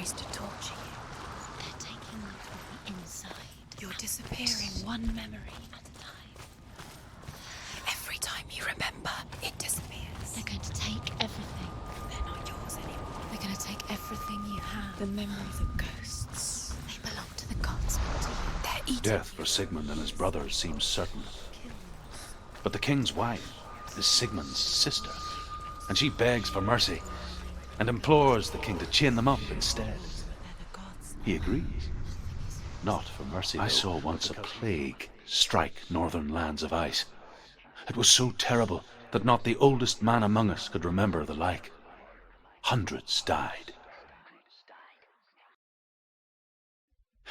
memories to torture you. They're taking you from the inside. You're disappearing one memory at a time. Every time you remember, it disappears. They're going to take everything. They're not yours anymore. They're going to take everything you have. The memories of ghosts. They belong to the gods, not to you. They're eating Death for Sigmund and his brothers seems certain. But the king's wife is Sigmund's sister, and she begs for mercy and implores the king to chain them up instead. He agrees. Not for mercy, though. I saw once a plague strike northern lands of ice. It was so terrible that not the oldest man among us could remember the like. Hundreds died.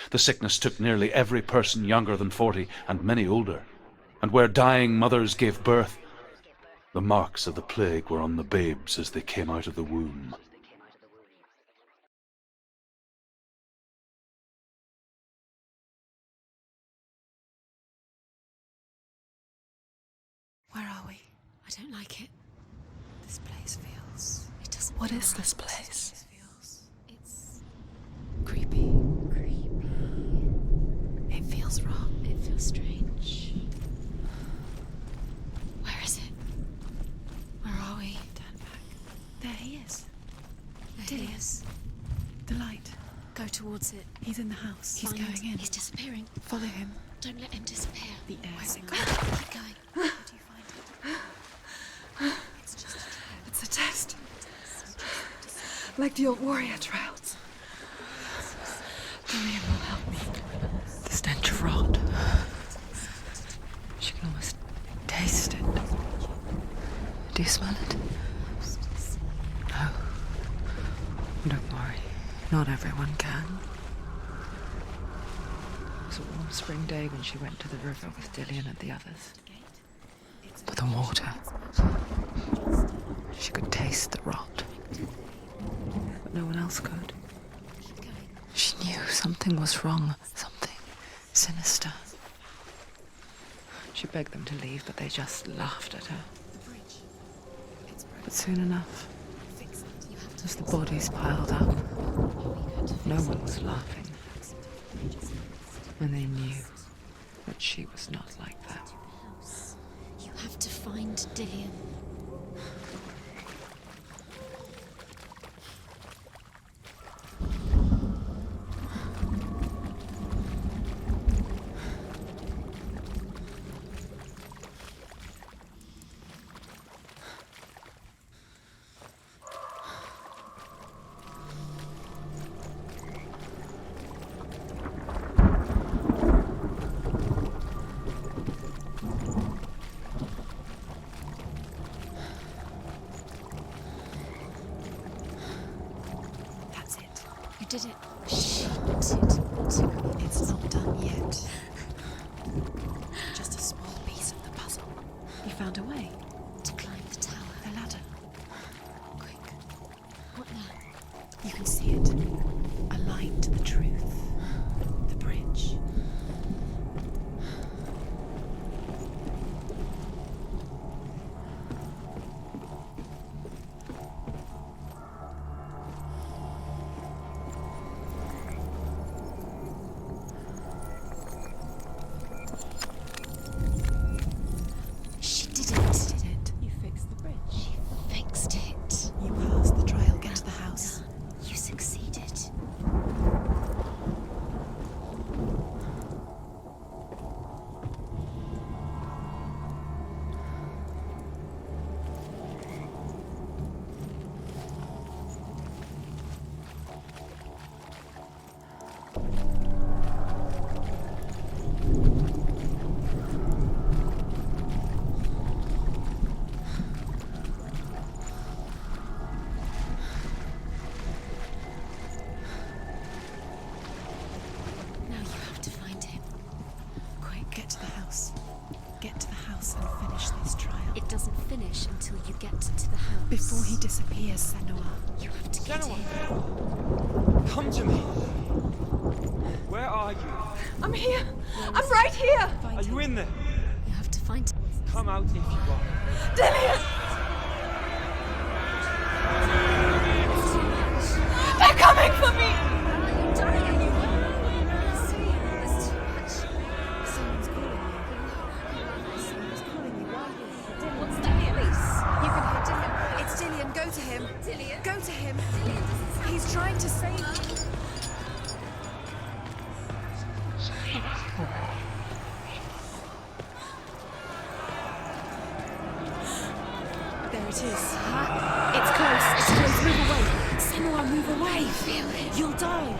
The sickness took nearly every person younger than 40 and many older, and where dying mothers gave birth, the marks of the plague were on the babes as they came out of the womb. Where are we? I don't like it. This place feels... It doesn't. What feel is right. this place? It feels. It's Creepy. creepy. It feels wrong. It feels strange. Where is it? Where are we? Turn back. There he is. There he is. The light. Go towards it. He's in the house. He's Find- going in. He's disappearing. Follow him. Don't let him disappear. The air Where's it signal. going? Keep going. How do you find it? It's just a trial. It's a test. Like the old warrior trials. Lillian will help me. The stench of rot. She can almost taste it. Do you smell it? No. Don't worry. Not everyone can. It was a warm spring day when she went to the river with Dillian and the others. But the water... She could taste the rot. But no one else could. She knew something was wrong. Something sinister. She begged them to leave, but they just laughed at her. But soon enough, as the bodies piled up, no one was laughing. And they knew that she was not like that. You have to find Dillian. That's it. You did it. She did it. It's not done yet. Just a small piece of the puzzle. You found a way. To climb the tower. The ladder. Quick. What now? You can see it. Aligned to the truth. The bridge. She did Did it. it. You fixed the bridge. She fixed it. You passed the trial. Get to the house. You succeeded. Now you have to find him. Quick, get to the house. Get to the house and finish this trial. It doesn't finish until you get to the house. Before he disappears, Senua. You have to get Senua! in. Come to me. Where are you? I'm here! I'm right here! Are you in there? You have to find him. Come out if you are. Dillian! They're coming for me! him. He's trying to save you. There it is. It's close. It's close. Move away. Senua, move away. Feel it. You'll die.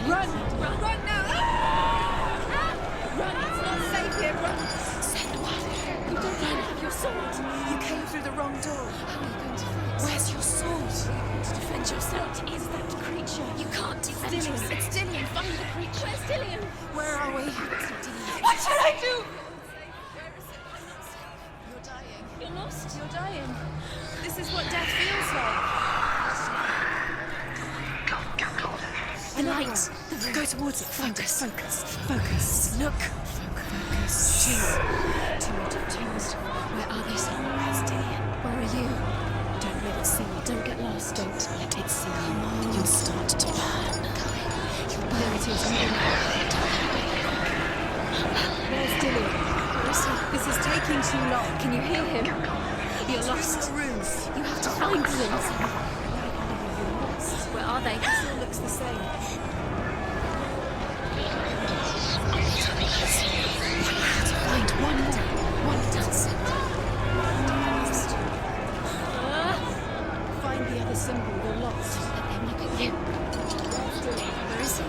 Run. Run. Run now. Run. It's not safe here. Run. Senua, you don't have your sword. You came through the wrong door. How are you going to fight? Where's your sword? To defend yourself. What is that creature? You can't defend yourself. It's Dillian. Find the creature. Where's Dillian? Where are we? What should I do? You're dying. You're lost. You're dying. This is what death feels like. The light. Go towards it. Focus. Focus. Focus. Look. Focus. Two out of two. Where are they? Where's Dillian? Where are you? Don't let it see you. Don't get lost. Don't let it see you. Come on. You'll start to burn. There it is. Where's Dillian? Where is he? This is taking too long. Can you hear him? You're lost. Rooms. You have to find them. Where are they? It still looks the same. Find one more. One dozen. Find the other symbol. You're lost. Let them look at you. Where is he?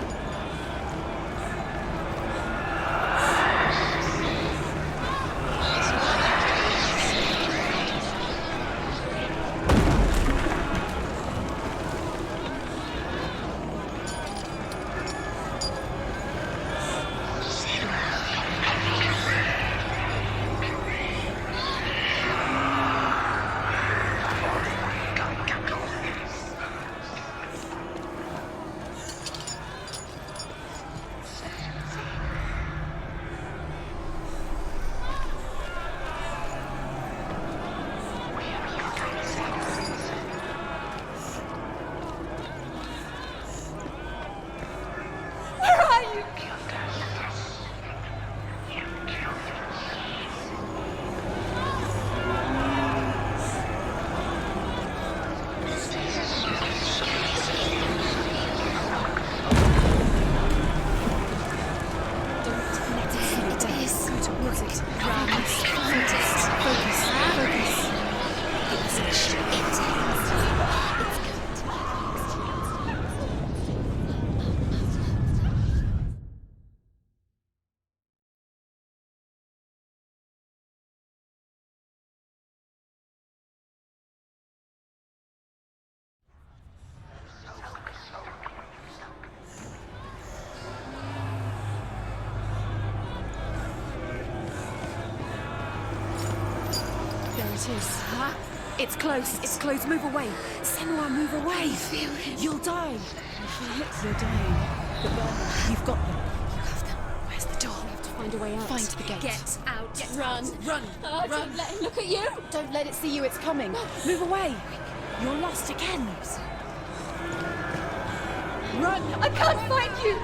It's close. It's close. Move away. Senua, move away. Feel it. You'll die. You're dying. The burn. You've got them. You have them. Where's the door? You have to find a way out. Find the gate. Get out. Run. Run. Run. Don't let him look at you. Don't let it see you. It's coming. Move away. You're lost again. Run. I can't find you.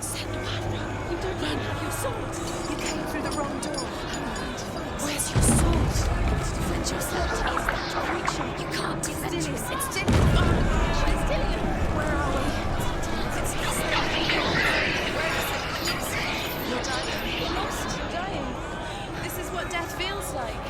Senua, run. You don't have your sword. You came through the wrong door. Where's your sword? Defend yourself. Is that creature? You can't defend yourself. It's Dillian. Where's Dillian? Where are we? It's You're dying. You're lost. You're dying. This is what death feels like.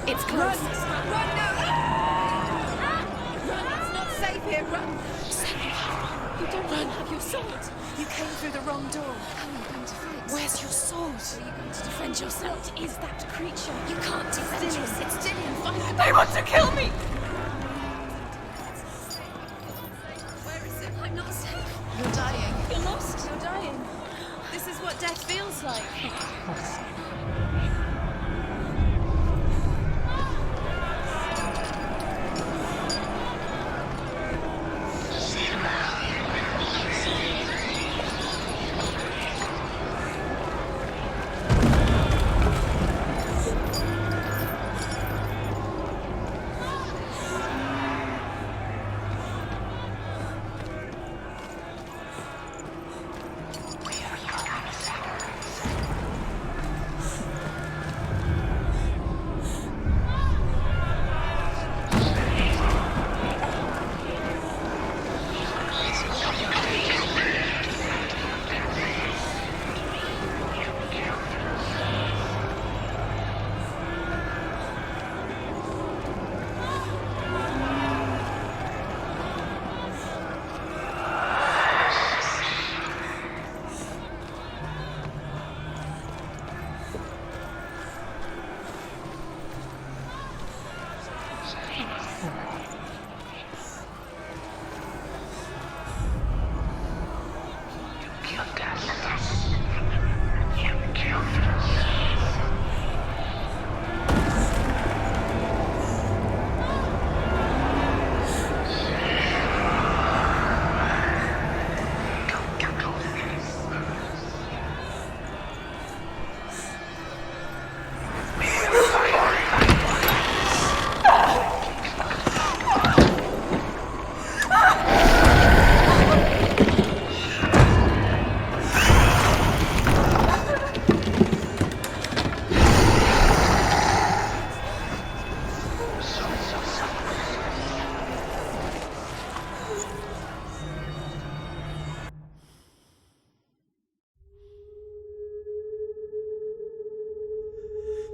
It's close. Run now! Run! It's not safe here. Run! You don't have your sword. You came through the wrong door. How are you going to fight? Where's your sword? Are you going to defend yourself? What is that creature? You can't defend yourself. It's Dillian. Find it. They want to kill me! Where is it? I'm not safe. You're dying. You're lost. You're dying. This is what death feels like.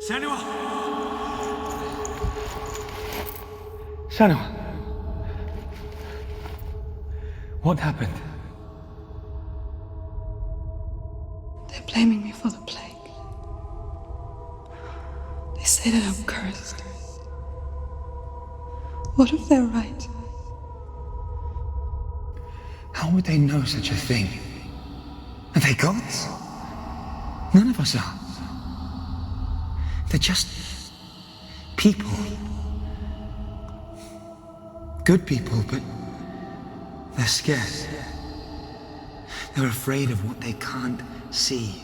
Senua! Senua! What happened? They're blaming me for the plague. They say that I'm cursed. What if they're right? How would they know such a thing? Are they gods? None of us are. They're just people. Good people, but they're scared. They're afraid of what they can't see.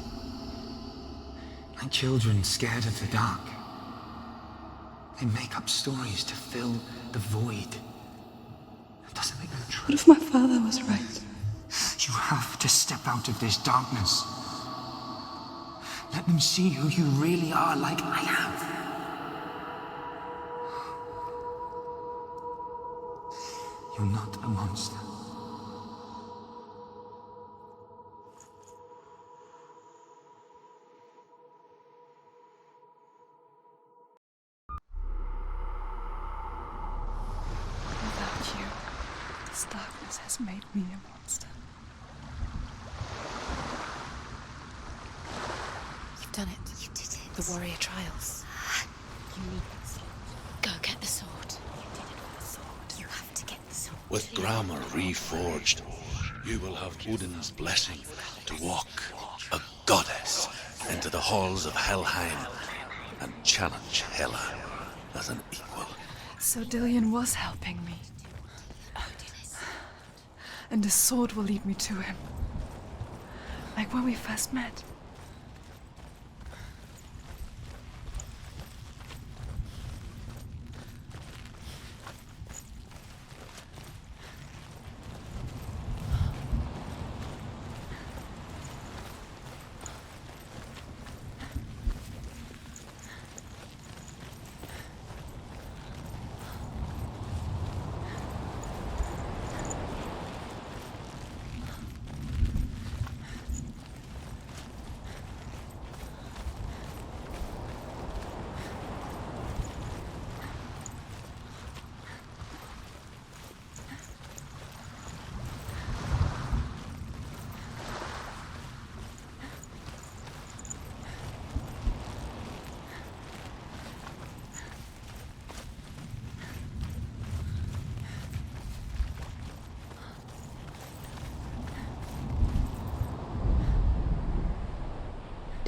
Like children scared of the dark. They make up stories to fill the void. It doesn't make them true. What if my father was right? You have to step out of this darkness. Let them see who you really are, like I have. You're not a monster. Without you, this darkness has made me a monster. You've done it. You did it. The warrior trials. You need the sword. Go get the sword. You did it for the sword. You have to get the sword. With grammar reforged, you will have Odin's blessing to walk, a goddess, into the halls of Helheim and challenge Hela as an equal. So Dillian was helping me. And the sword will lead me to him. Like when we first met.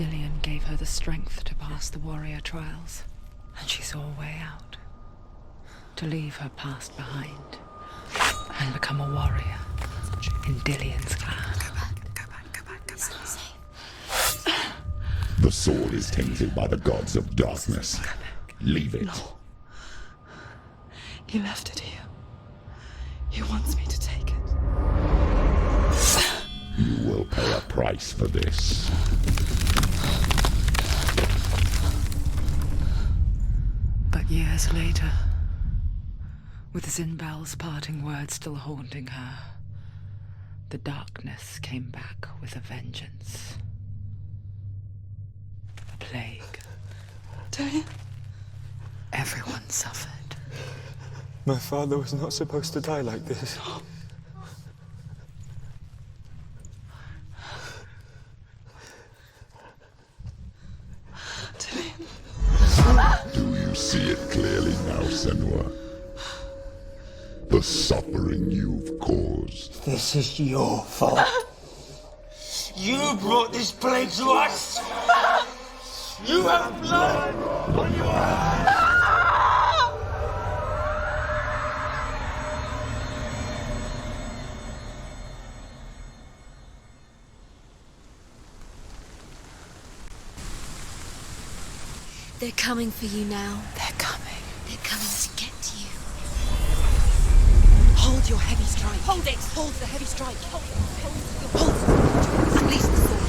Dillion gave her the strength to pass the warrior trials, and she saw a way out. To leave her past behind and become a warrior in Dillion's clan. Go back. It's not safe. The sword is tainted by the gods of darkness. Leave it. No. He left it here. He wants me to take it. You will pay a price for this. But years later, with Zinbel's parting words still haunting her, the darkness came back with a vengeance. A plague. Dillion? Everyone suffered. My father was not supposed to die like this. Do you see it clearly now, Senua? The suffering you've caused. This is your fault. You brought this plague to us! You have blood on your hands! They're coming for you now. They're coming. They're coming to get to you. Hold your heavy strike. Hold it! Hold the heavy strike. Hold it. Unleash the sword.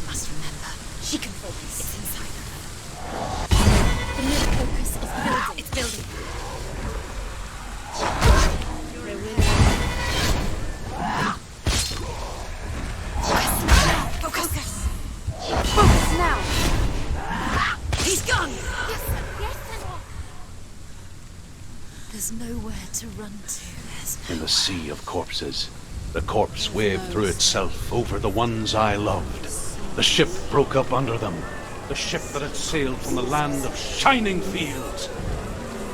Must remember, she can focus. It's inside her. The middle focus is building. It's building. You're a winner. Focus! Focus now! He's gone! Yes, Senua! There's nowhere to run to. In the sea of corpses, the corpse waved through itself over the ones I loved. The ship broke up under them. The ship that had sailed from the land of shining fields.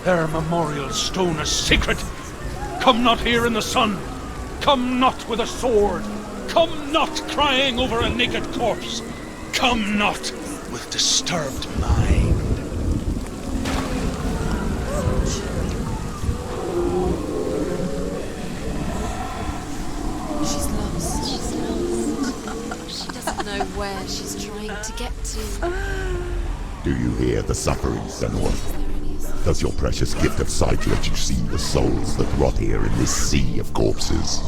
Their memorial stone is sacred. Come not here in the sun. Come not with a sword. Come not crying over a naked corpse. Come not with disturbed mind. She's lost. She's lost. She doesn't know where she's trying to get to. Do you hear the suffering, Senua? Does your precious gift of sight let you see the souls that rot here in this sea of corpses?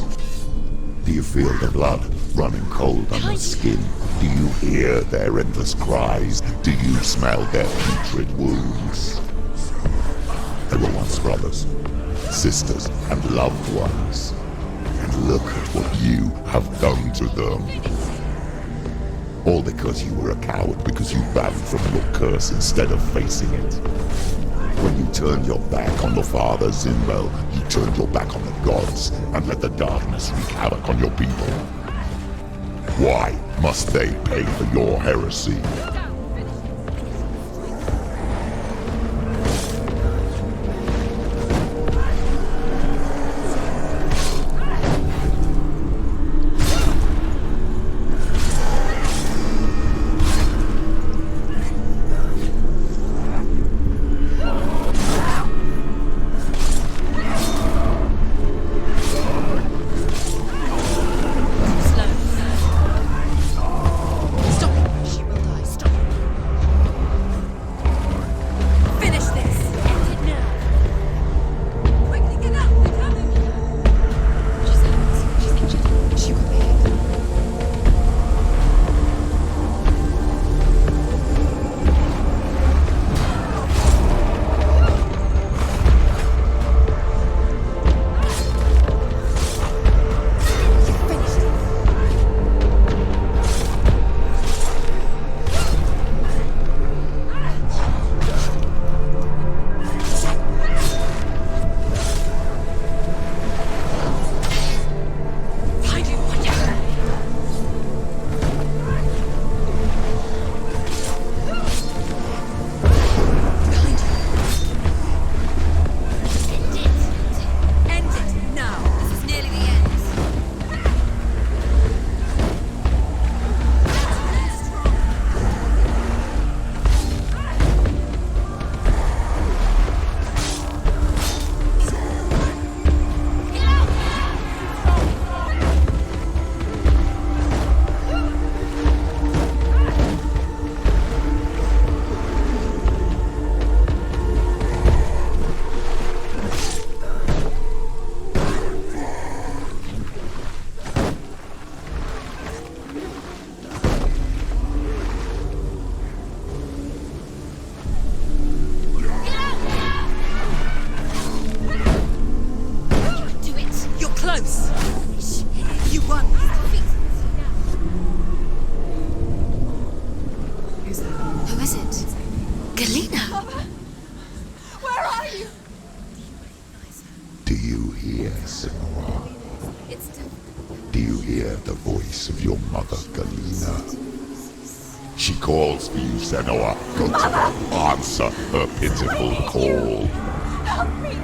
Do you feel the blood running cold on your skin? Do you hear their endless cries? Do you smell their putrid wounds? They were once brothers, sisters, and loved ones. And look at what you have done to them. All because you were a coward, because you ran from your curse instead of facing it. When you turned your back on your father, Zinbel, you turned your back on the gods and let the darkness wreak havoc on your people. Why must they pay for your heresy? Stop! She will die. Stop! Senua. It's still... Do you hear the voice of your mother, Galena? She calls for you, Senua. Go to her. Answer her pitiful call. Help me!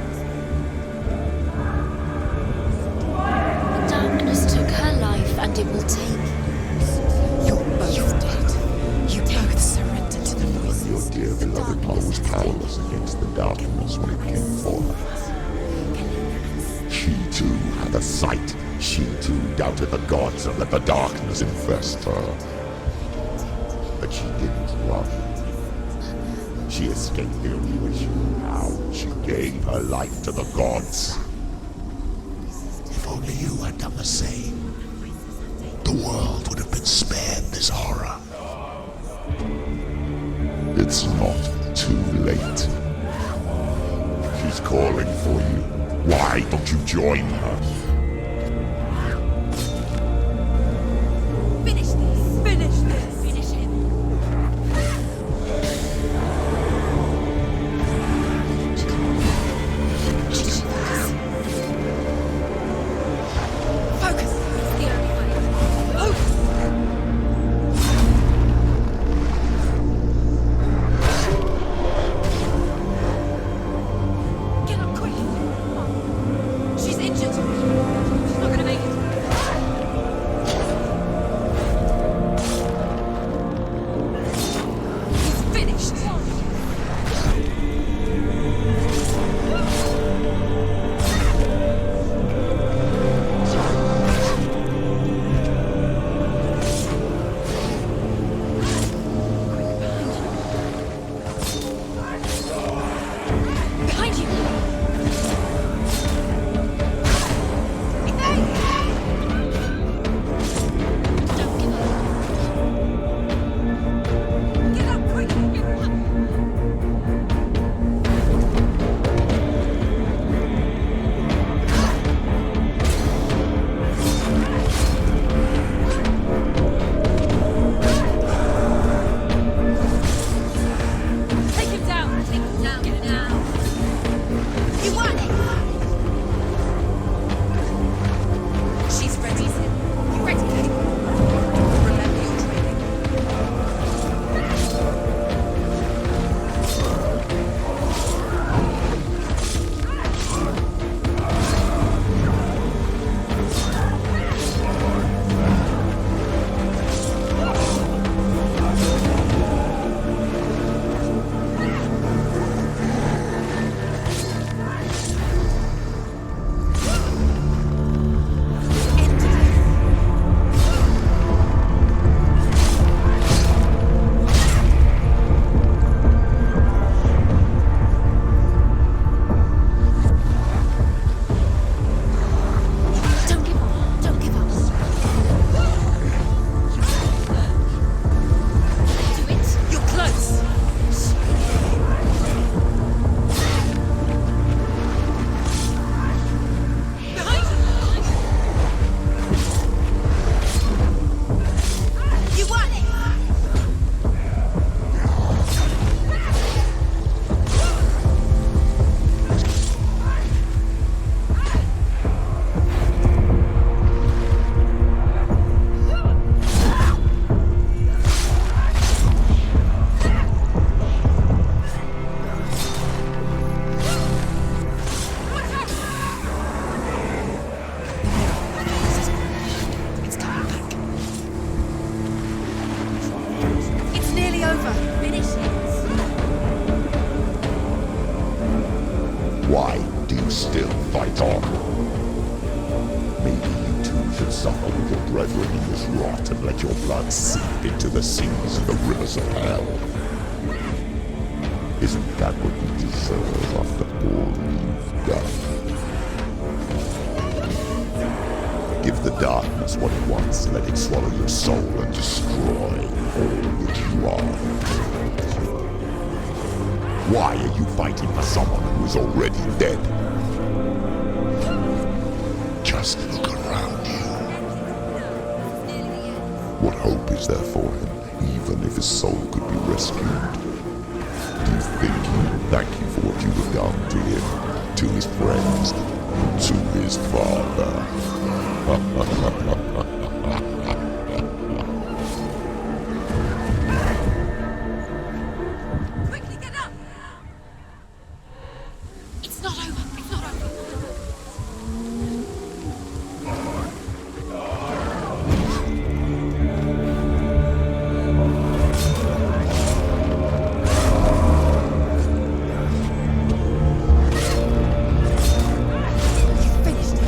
The darkness took her life, and it will take... You're both dead. You both surrendered to the voices. Your dear beloved mother was powerless against the darkness when it came for her. She too had a sight. She too doubted the gods and let the darkness infest her. But she didn't run. She escaped the only way she knew how. She gave her life to the gods. If only you had done the same, the world would have been spared this horror. It's not too late. She's calling for you. Why don't you join her? Finish this! Finish this! Finish him! Focus! It's the only way. Focus! Get up quick! She's injured! She's not gonna make it! It's finished! Behind you! Don't give up. Get up quick! Take him down! Take him down now! You want it! She's ready. You ready? Remember your training. End it. Don't give up. Don't give up. Do it. You're close. Behind you. You want it. It's coming back. It's nearly over. Finish it. Why do you still fight on? Maybe you too should suffer with your brethren in this rot and let your blood seep into the seas and the rivers of hell. Isn't that what you deserve after all you've done? Give the darkness what it wants, let it swallow your soul and destroy all that you are. Why are you fighting for someone who is already dead? Just look around you. What hope is there for him, even if his soul could be rescued? Do you think he will thank you for what you have done to him, to his friends? to his father. Quickly get up! It's not over. It's not over. You finished it.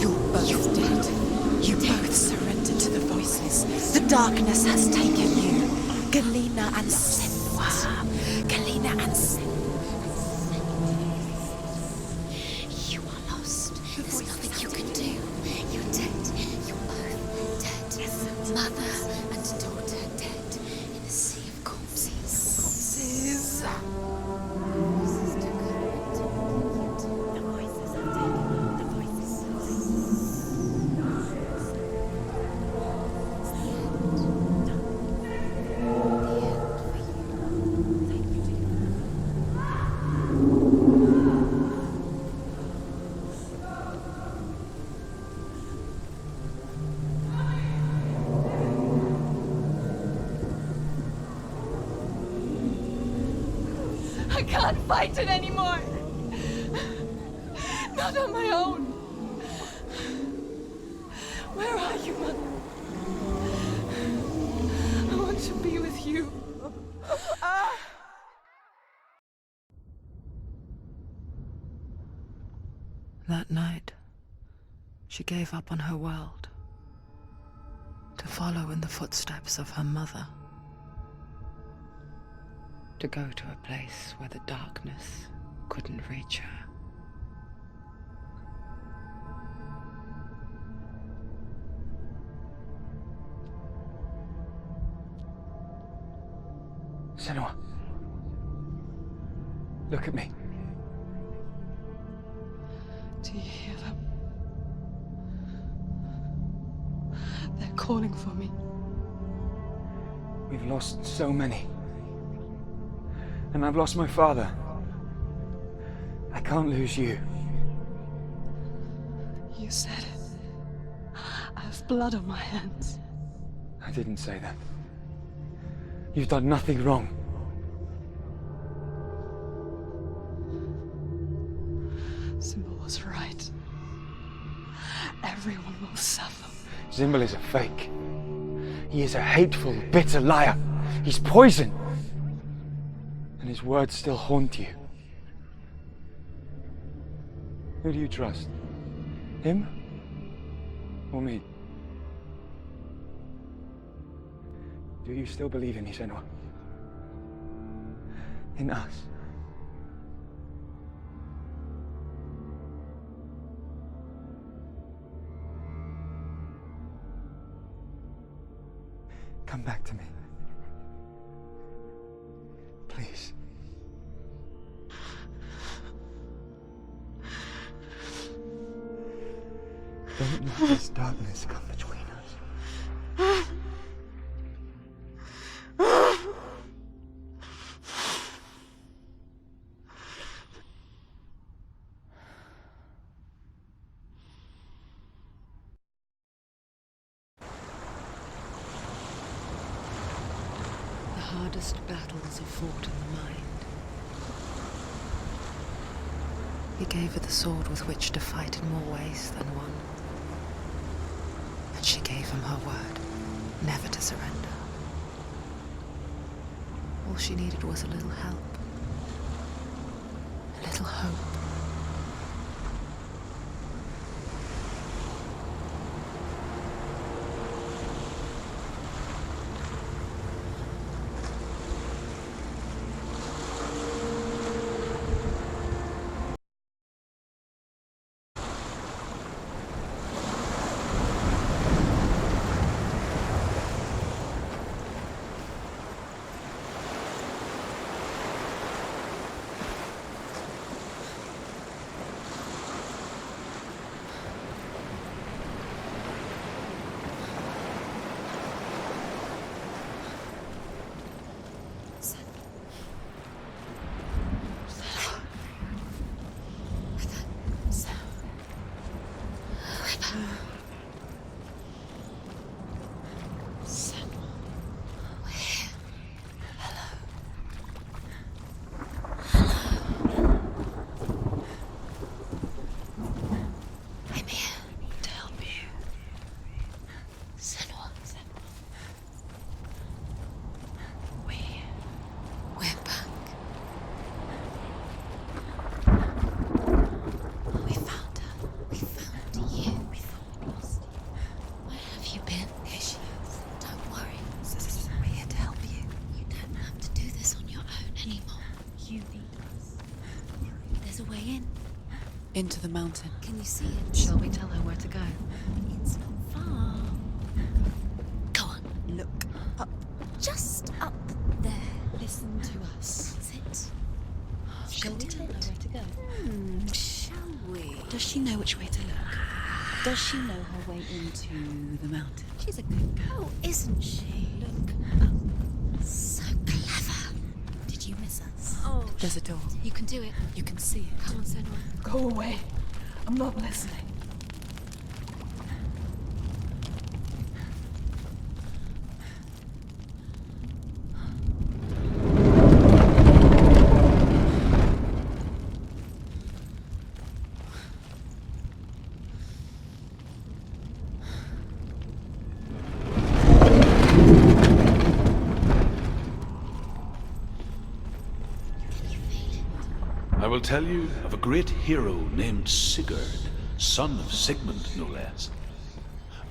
You're both dead. You both surrendered to the voices. The darkness has taken you. Galena and Senua. Galena and Senua. You are lost. There's nothing you can do. You're dead. You're both dead. Mother and daughter dead in a sea of corpses. The voices have taken the voices. I can't fight it anymore. Not on my own. Where are you, Mother? I want to be with you. That night, she gave up on her world to follow in the footsteps of her mother, to go to a place where the darkness couldn't reach her. Senua. Look at me. Do you hear them? They're calling for me. We've lost so many. And I've lost my father. I can't lose you. You said it. I have blood on my hands. I didn't say that. You've done nothing wrong. Symbol was right. Everyone will suffer. Symbol is a fake. He is a hateful, bitter liar. He's poison. And his words still haunt you. Who do you trust? Him? Or me? Do you still believe in me, Senua? In us? Come back to me. Please. Don't let this darkness come between us. The hardest battles are fought in the mind. He gave her the sword with which to fight in more ways than one. And she gave him her word, never to surrender. All she needed was a little help. A little hope. into the mountain. Can you see it? Shall we tell her where to go? It's not far. Go on. Look up. Just up there. Listen to us. That's it. Shall we tell her where to go? Shall we? Does she know which way to look? Does she know her way into the mountain? She's a good girl, isn't she? Look up. So clever. Did you miss us? Oh, There's a door. you can do it. You can see it. Come on, Senua. Go away. I'm not listening. I will tell you of a great hero named Sigurd, son of Sigmund, no less.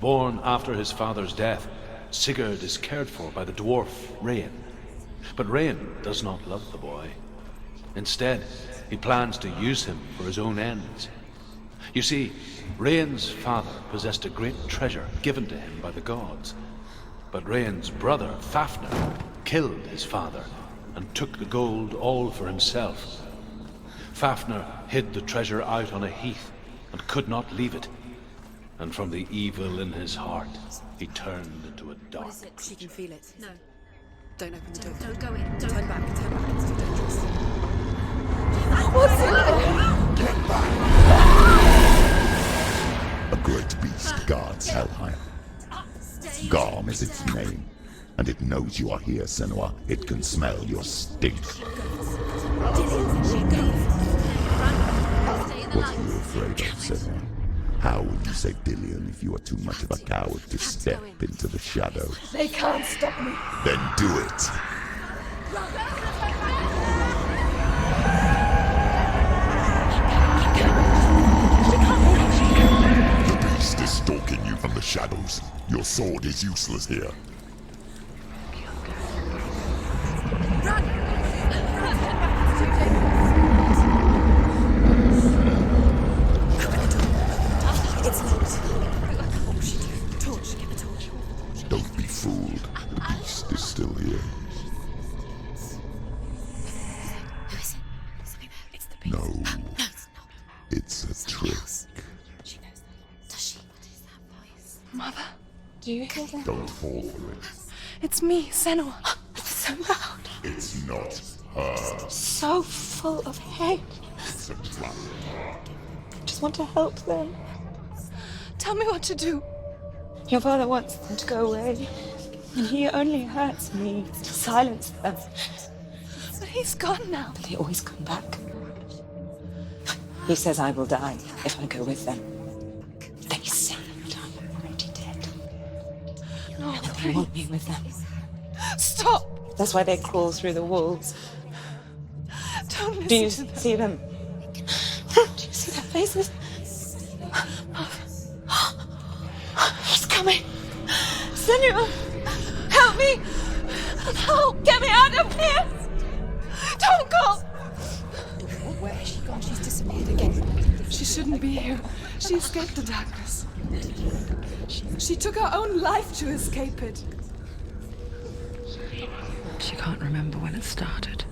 Born after his father's death, Sigurd is cared for by the dwarf Rain. But Rain does not love the boy. Instead, he plans to use him for his own ends. You see, Rain's father possessed a great treasure given to him by the gods. But Rain's brother, Fafnir, killed his father and took the gold all for himself. Fafnir hid the treasure out on a heath and could not leave it. And from the evil in his heart, he turned into a dark. What is it? She can feel it. No. Don't open the door. Don't go in. Don't. Turn back. Turn back. It's too dangerous. What's it? A great beast guards Helheim. Garm is its name, and it knows you are here, Senua. It can smell your stink. What are you afraid of, Senua? How will you save Dillion if you are too much of a coward to step into the shadows? They can't stop me. Then do it! The beast is stalking you from the shadows. Your sword is useless here. Don't be fooled. The beast is still here. Who is it? Something there. It's the beast. No, No, it's not. it's a trick. She knows that. Does she? What is that voice? Mother, do you hear that? Don't fall for it. It's me, Senua. It's so loud. It's not her. So full of hate. It's a trap. I just want to help them. Tell me what to do. Your father wants them to go away, and he only hurts me to silence them. But he's gone now. But they always come back. He says I will die if I go with them. They say I'm already dead. No, They want me with them. stop! That's why they crawl through the walls. Don't listen Do you to them. see them? Do you see their faces? He's coming. Senua, help me! Help! Get me out of here! Don't go! Where has she gone? She's disappeared again. She shouldn't be here. She escaped the darkness. She took her own life to escape it. She can't remember when it started.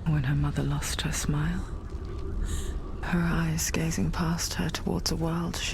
When her mother lost her smile. Her eyes gazing past her towards a world she